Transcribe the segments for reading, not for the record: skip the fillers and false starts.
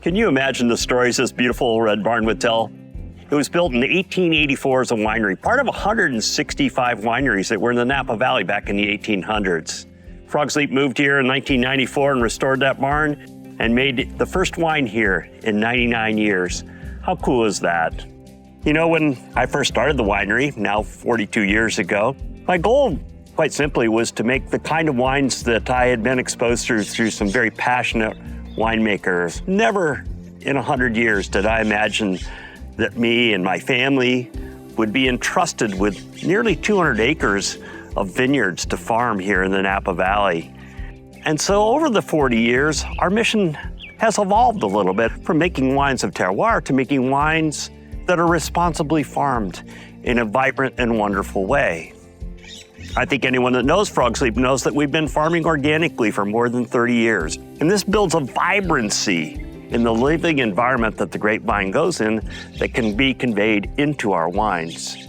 Can you imagine the stories this beautiful red barn would tell? It was built in 1884 as a winery, part of 165 wineries that were in the Napa Valley back in the 1800s. Frog's Leap moved here in 1994 and restored that barn and made the first wine here in 99 years. How cool is that? You know, when I first started the winery, now 42 years ago, my goal, quite simply, was to make the kind of wines that I had been exposed to through some very passionate winemakers. Never in 100 years did I imagine that me and my family would be entrusted with nearly 200 acres of vineyards to farm here in the Napa Valley. And so over the 40 years, our mission has evolved a little bit from making wines of terroir to making wines that are responsibly farmed in a vibrant and wonderful way. I think anyone that knows Frog's Leap knows that we've been farming organically for more than 30 years. And this builds a vibrancy in the living environment that the grapevine goes in that can be conveyed into our wines.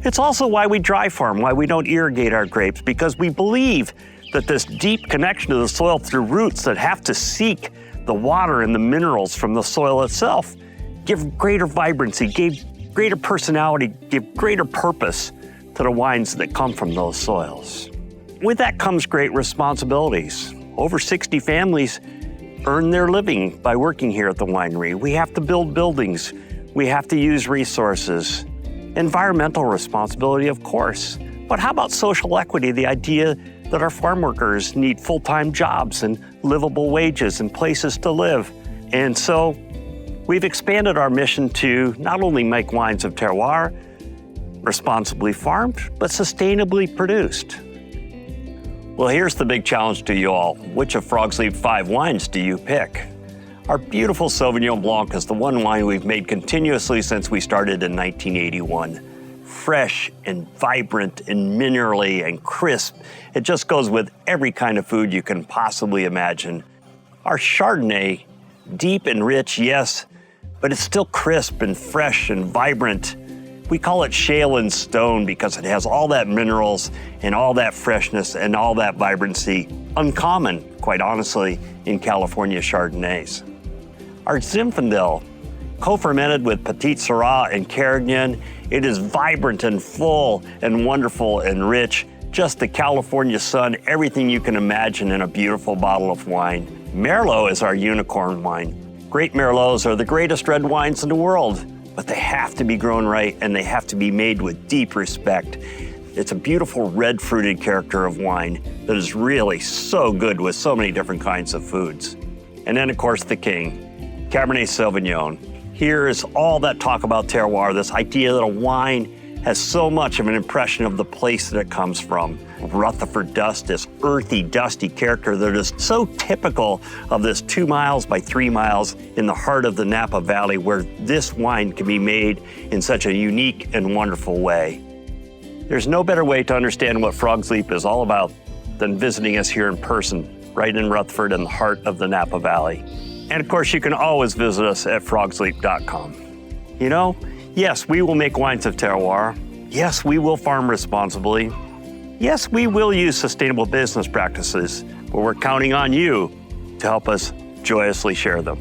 It's also why we dry farm, why we don't irrigate our grapes, because we believe that this deep connection to the soil through roots that have to seek the water and the minerals from the soil itself give greater vibrancy, give greater personality, give greater purpose to the wines that come from those soils. With that comes great responsibilities. Over 60 families earn their living by working here at the winery. We have to build buildings. We have to use resources. Environmental responsibility, of course. But how about social equity, the idea that our farm workers need full-time jobs and livable wages and places to live? And so we've expanded our mission to not only make wines of terroir, responsibly farmed, but sustainably produced. Well, here's the big challenge to you all. Which of Frog's Leap 5 wines do you pick? Our beautiful Sauvignon Blanc is the one wine we've made continuously since we started in 1981. Fresh and vibrant and minerally and crisp. It just goes with every kind of food you can possibly imagine. Our Chardonnay, deep and rich, yes, but it's still crisp and fresh and vibrant. We call it shale and stone because it has all that minerals and all that freshness and all that vibrancy, uncommon, quite honestly, in California Chardonnays. Our Zinfandel, co-fermented with Petit Syrah and Carignan, it is vibrant and full and wonderful and rich, just the California sun, everything you can imagine in a beautiful bottle of wine. Merlot is our unicorn wine. Great Merlots are the greatest red wines in the world, but they have to be grown right and they have to be made with deep respect. It's a beautiful red fruited character of wine that is really so good with so many different kinds of foods. And then of course the king, Cabernet Sauvignon. Here is all that talk about terroir, this idea that a wine has so much of an impression of the place that it comes from. Rutherford dust, this earthy, dusty character that is so typical of this 2 miles by 3 miles in the heart of the Napa Valley, where this wine can be made in such a unique and wonderful way. There's no better way to understand what Frog's Leap is all about than visiting us here in person, right in Rutherford in the heart of the Napa Valley. And of course, you can always visit us at frogsleap.com. You know, yes, we will make wines of terroir. Yes, we will farm responsibly. Yes, we will use sustainable business practices, but we're counting on you to help us joyously share them.